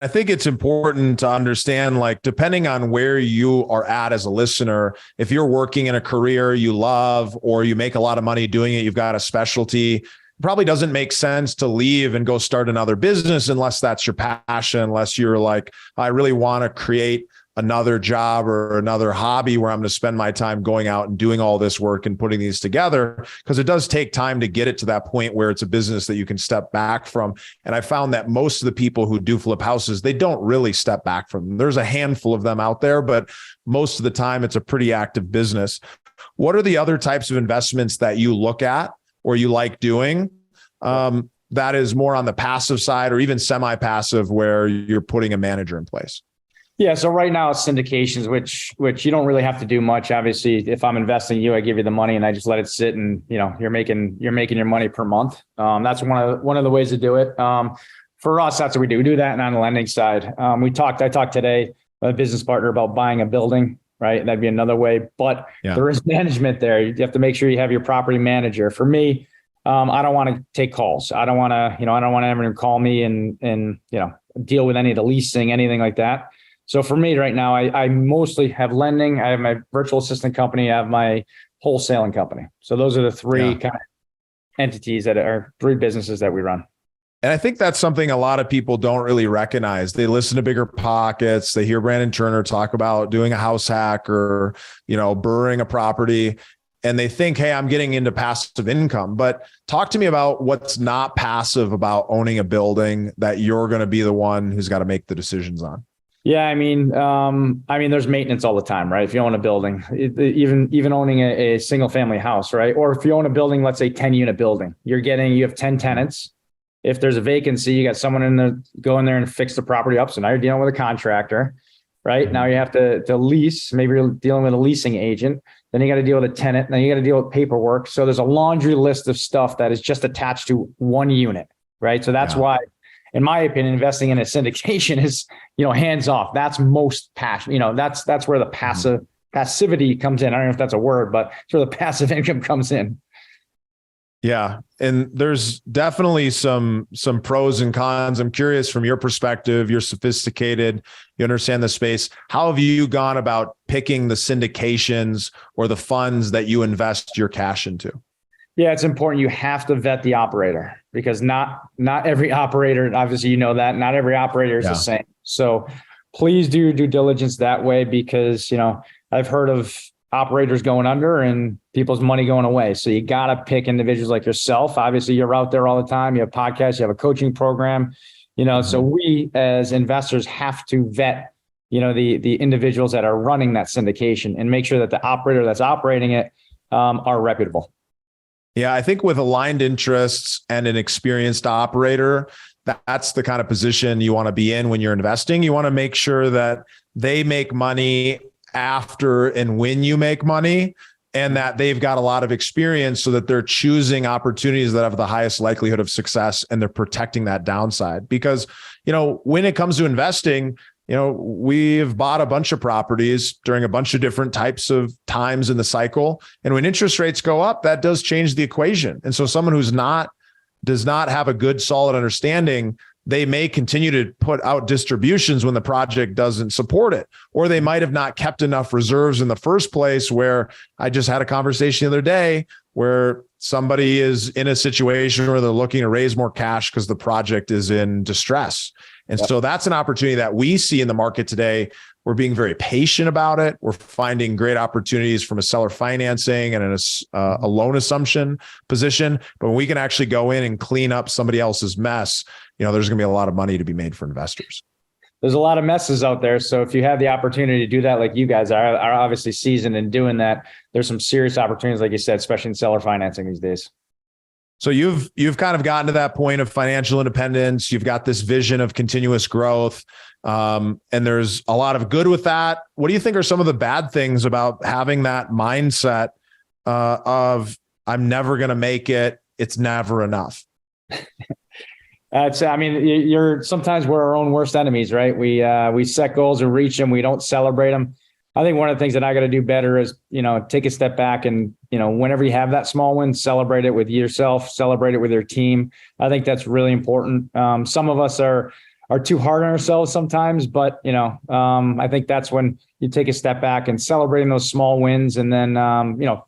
I think it's important to understand, like, depending on where you are at as a listener, if you're working in a career you love, or you make a lot of money doing it, you've got a specialty, it probably doesn't make sense to leave and go start another business unless that's your passion, unless you're like, I really want to create another job or another hobby where I'm going to spend my time going out and doing all this work and putting these together, because it does take time to get it to that point where it's a business that you can step back from. And I found that most of the people who do flip houses, they don't really step back from them. There's a handful of them out there, but most of the time it's a pretty active business. What are the other types of investments that you look at or you like doing? That is more on the passive side, or even semi-passive, where you're putting a manager in place. Yeah. So right now it's syndications, which you don't really have to do much. Obviously, if I'm investing in you, I give you the money and I just let it sit, and you're making your money per month. That's one of the ways to do it. For us, that's what we do. We do that, and on the lending side, I talked today with a business partner about buying a building. Right, that'd be another way. But there is management there. You have to make sure you have your property manager. For me, I don't want to take calls. I don't want to everyone call me and deal with any of the leasing, anything like that. So for me right now, I mostly have lending. I have my virtual assistant company. I have my wholesaling company. So those are the three kind of entities that are three businesses that we run. And I think that's something a lot of people don't really recognize. They listen to Bigger Pockets. They hear Brandon Turner talk about doing a house hack or, burring a property, and they think, hey, I'm getting into passive income. But talk to me about what's not passive about owning a building that you're going to be the one who's got to make the decisions on. Yeah, I mean, there's maintenance all the time, right? If you own a building, even owning a single family house, right? Or if you own a building, let's say 10 unit building, you have 10 tenants. If there's a vacancy, you got someone in there, go in there and fix the property up. So now you're dealing with a contractor, right? Mm-hmm. Now you have to lease. Maybe you're dealing with a leasing agent. Then you got to deal with a tenant. Then you got to deal with paperwork. So there's a laundry list of stuff that is just attached to one unit, right? So that's why, in my opinion, investing in a syndication is, hands off. That's most passion. That's where the passivity comes in. I don't know if that's a word, but it's where the passive income comes in. Yeah. And there's definitely some pros and cons. I'm curious, from your perspective, you're sophisticated, you understand the space. How have you gone about picking the syndications or the funds that you invest your cash into? Yeah, it's important. You have to vet the operator, because not every operator, obviously, that not every operator is the same. So please do due diligence that way, because, I've heard of operators going under and people's money going away. So you got to pick individuals like yourself. Obviously, you're out there all the time. You have podcasts, you have a coaching program, so we as investors have to vet, the individuals that are running that syndication and make sure that the operator that's operating it are reputable. Yeah, I think with aligned interests and an experienced operator, that's the kind of position you want to be in when you're investing. You want to make sure that they make money after and when you make money, and that they've got a lot of experience so that they're choosing opportunities that have the highest likelihood of success, and they're protecting that downside. Because, when it comes to investing, we've bought a bunch of properties during a bunch of different types of times in the cycle. And when interest rates go up, that does change the equation. And so someone who's does not have a good, solid understanding, they may continue to put out distributions when the project doesn't support it, or they might have not kept enough reserves in the first place. Where I just had a conversation the other day where somebody is in a situation where they're looking to raise more cash because the project is in distress. And so that's an opportunity that we see in the market today. We're being very patient about it. We're finding great opportunities from a seller financing and a loan assumption position. But when we can actually go in and clean up somebody else's mess, there's going to be a lot of money to be made for investors. There's a lot of messes out there. So if you have the opportunity to do that, like you guys are obviously seasoned in doing that, there's some serious opportunities, like you said, especially in seller financing these days. So you've kind of gotten to that point of financial independence. You've got this vision of continuous growth. And there's a lot of good with that. What do you think are some of the bad things about having that mindset of I'm never going to make it? It's never enough. Sometimes we're our own worst enemies, right? We set goals and reach them. We don't celebrate them. I think one of the things that I got to do better is, take a step back and, whenever you have that small win, celebrate it with yourself, celebrate it with your team. I think that's really important. Some of us are are too hard on ourselves sometimes. But, I think that's when you take a step back and celebrating those small wins, and then,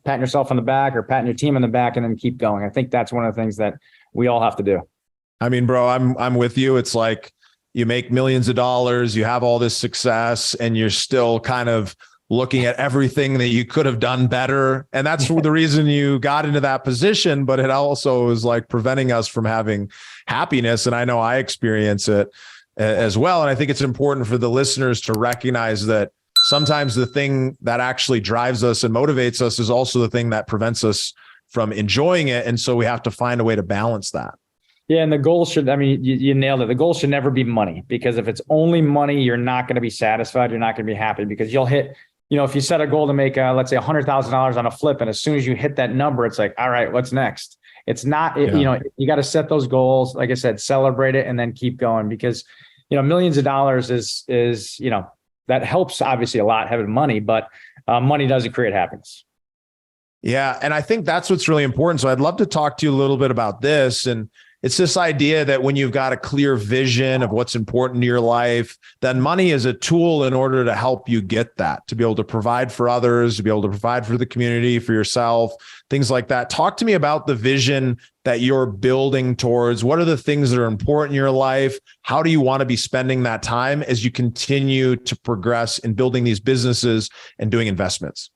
patting yourself on the back or patting your team on the back, and then keep going. I think that's one of the things that we all have to do. I mean, bro, I'm with you. It's like you make millions of dollars, you have all this success, and you're still kind of looking at everything that you could have done better. And that's the reason you got into that position, but it also is like preventing us from having happiness. And I know I experience it as well. And I think it's important for the listeners to recognize that sometimes the thing that actually drives us and motivates us is also the thing that prevents us from enjoying it. And so we have to find a way to balance that. Yeah. And the goal should, you nailed it. The goal should never be money, because if it's only money, you're not going to be satisfied. You're not going to be happy, because you'll hit, if you set a goal to make, let's say $100,000 on a flip, and as soon as you hit that number, it's like, all right, what's next? It's not, you got to set those goals. Like I said, celebrate it and then keep going, because, millions of dollars is, that helps obviously a lot, having money, but money doesn't create happiness. Yeah. And I think that's what's really important. So I'd love to talk to you a little bit about this. And it's this idea that when you've got a clear vision of what's important to your life, then money is a tool in order to help you get that, to be able to provide for others, to be able to provide for the community, for yourself, things like that. Talk to me about the vision that you're building towards. What are the things that are important in your life? How do you want to be spending that time as you continue to progress in building these businesses and doing investments?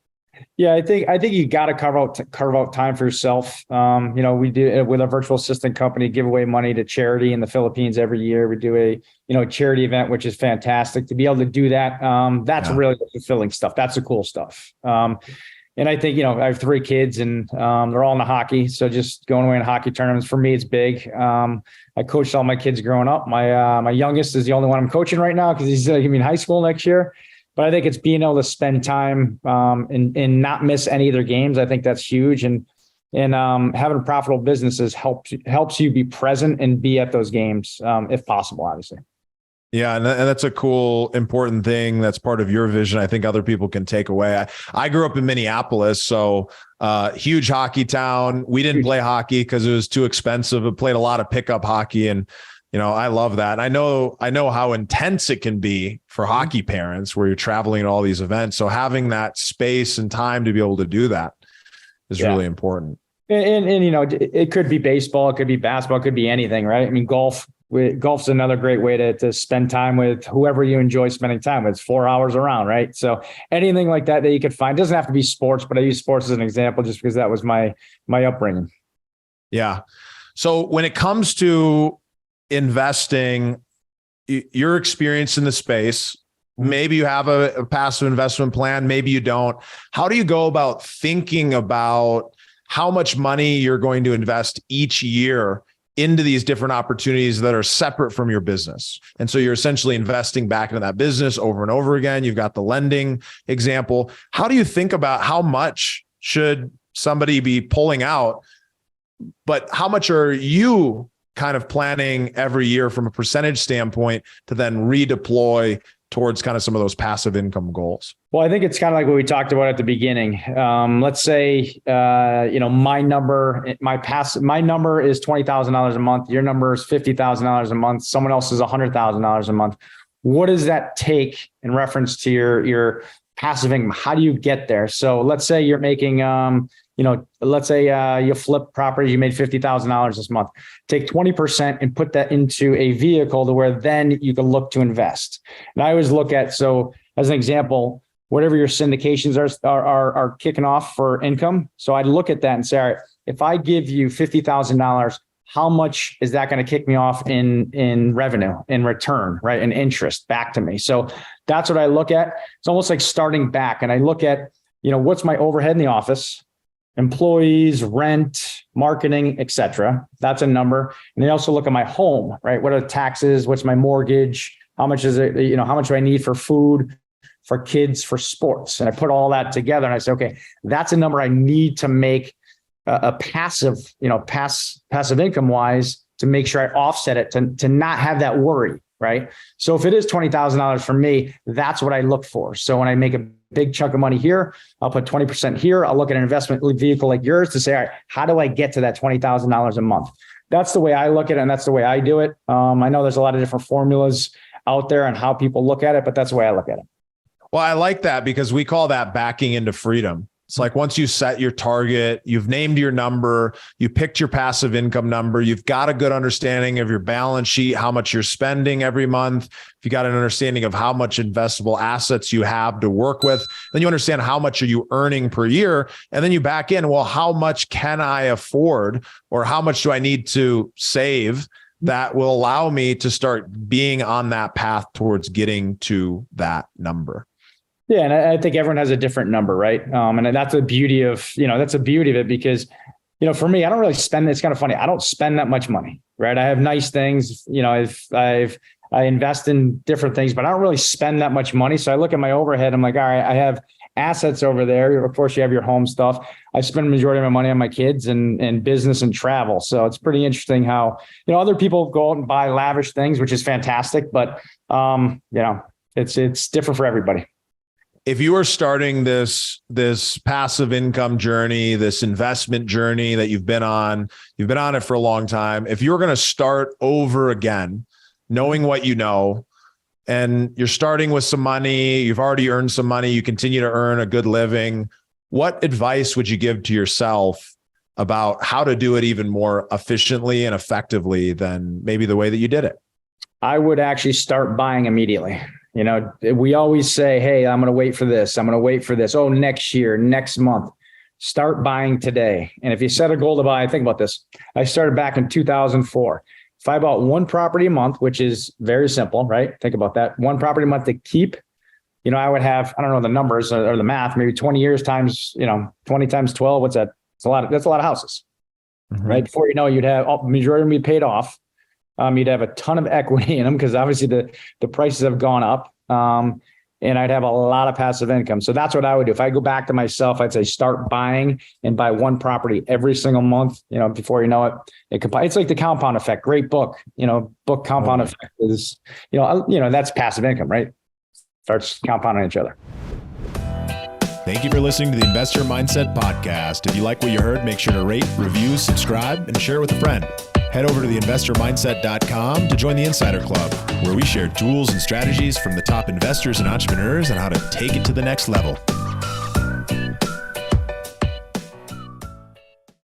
Yeah, I think you got to carve out time for yourself. We do, with a virtual assistant company, give away money to charity in the Philippines every year. We do a charity event, which is fantastic. To be able to do that, that's really the fulfilling stuff. That's the cool stuff. And I think, I have 3 kids, and they're all in the hockey. So just going away in hockey tournaments, for me, it's big. I coached all my kids growing up. My youngest is the only one I'm coaching right now, because he's going to be in high school next year. But I think it's being able to spend time and not miss any of their games. I think that's huge. And having profitable businesses helps you be present and be at those games, if possible, obviously. Yeah. And that's a cool, important thing. That's part of your vision. I think other people can take away. I grew up in Minneapolis, so huge hockey town. We didn't play hockey because it was too expensive. I played a lot of pickup hockey, and I love that. I know how intense it can be for hockey parents, where you're traveling to all these events. So having that space and time to be able to do that is really important. And it could be baseball, it could be basketball, it could be anything, right? I mean, golf's another great way to spend time with whoever you enjoy spending time with. It's 4 hours around, right? So anything like that you could find. It doesn't have to be sports, but I use sports as an example just because that was my upbringing. Yeah. So when it comes to investing, your experience in the space, maybe you have a passive investment plan, maybe you don't. How do you go about thinking about how much money you're going to invest each year into these different opportunities that are separate from your business? And so you're essentially investing back into that business over and over again. You've got the lending example. How do you think about how much should somebody be pulling out, but how much are you kind of planning every year from a percentage standpoint to then redeploy towards kind of some of those passive income goals? Well, I think it's kind of like what we talked about at the beginning. Let's say, my number is $20,000 a month. Your number is $50,000 a month. Someone else is $100,000 a month. What does that take in reference to your passive income? How do you get there? So let's say you're making, let's say you flip property, you made $50,000 this month. Take 20% and put that into a vehicle to where then you can look to invest. And I always look at, so as an example, whatever your syndications are kicking off for income. So I'd look at that and say, all right, if I give you $50,000, how much is that going to kick me off in revenue, in return, right? And interest back to me. So that's what I look at. It's almost like starting back. And I look at, what's my overhead in the office, employees, rent, marketing, et cetera. That's a number. And I also look at my home, right? What are the taxes? What's my mortgage? How much is it? How much do I need for food, for kids, for sports? And I put all that together and I say, okay, that's a number I need to make a passive, passive income wise, to make sure I offset it, to not have that worry, right? So if it is $20,000 for me, that's what I look for. So when I make a big chunk of money here, I'll put 20% here. I'll look at an investment vehicle like yours to say, all right, how do I get to that $20,000 a month? that's the way I look at it, and that's the way I do it. I know there's a lot of different formulas out there on how people look at it, but that's the way I look at it. Well, I like that because we call that backing into freedom. It's like once you set your target, you've named your number, you picked your passive income number, you've got a good understanding of your balance sheet, how much you're spending every month. If you got an understanding of how much investable assets you have to work with, then you understand how much are you earning per year. And then you back in, well, how much can I afford, or how much do I need to save that will allow me to start being on that path towards getting to that number? Yeah. And I think everyone has a different number, right? And that's the beauty of, that's the beauty of it because, for me, I don't really spend, it's kind of funny. I don't spend that much money, right? I have nice things, I invest in different things, but I don't really spend that much money. So I look at my overhead. I'm like, all right, I have assets over there. Of course, you have your home stuff. I spend the majority of my money on my kids and business and travel. So it's pretty interesting how, other people go out and buy lavish things, which is fantastic, but, it's different for everybody. If you are starting this passive income journey, this investment journey that you've been on it for a long time. If you're going to start over again, knowing what you know, and you're starting with some money, you've already earned some money, you continue to earn a good living, what advice would you give to yourself about how to do it even more efficiently and effectively than maybe the way that you did it? I would actually start buying immediately. We always say, hey, I'm going to wait for this. I'm going to wait for this. Oh, next year, next month. Start buying today. And if you set a goal to buy, think about this. I started back in 2004. If I bought one property a month, which is very simple, right? Think about that. One property a month to keep, I would have, I don't know the numbers or the math, maybe 20 years times, 20 times 12. What's that? That's a lot of houses, right? Before you'd have majority of them be paid off. You'd have a ton of equity in them because obviously the prices have gone up. And I'd have a lot of passive income. So that's what I would do. If I go back to myself, I'd say start buying and buy one property every single month. Before you know it, it's like the compound effect. Great book. Book Compound Effect is, that's passive income, right? Starts compounding each other. Thank you for listening to the Investor Mindset Podcast. If you like what you heard, make sure to rate, review, subscribe, and share it with a friend. Head over to theinvestormindset.com to join the Insider Club, where we share tools and strategies from the top investors and entrepreneurs on how to take it to the next level.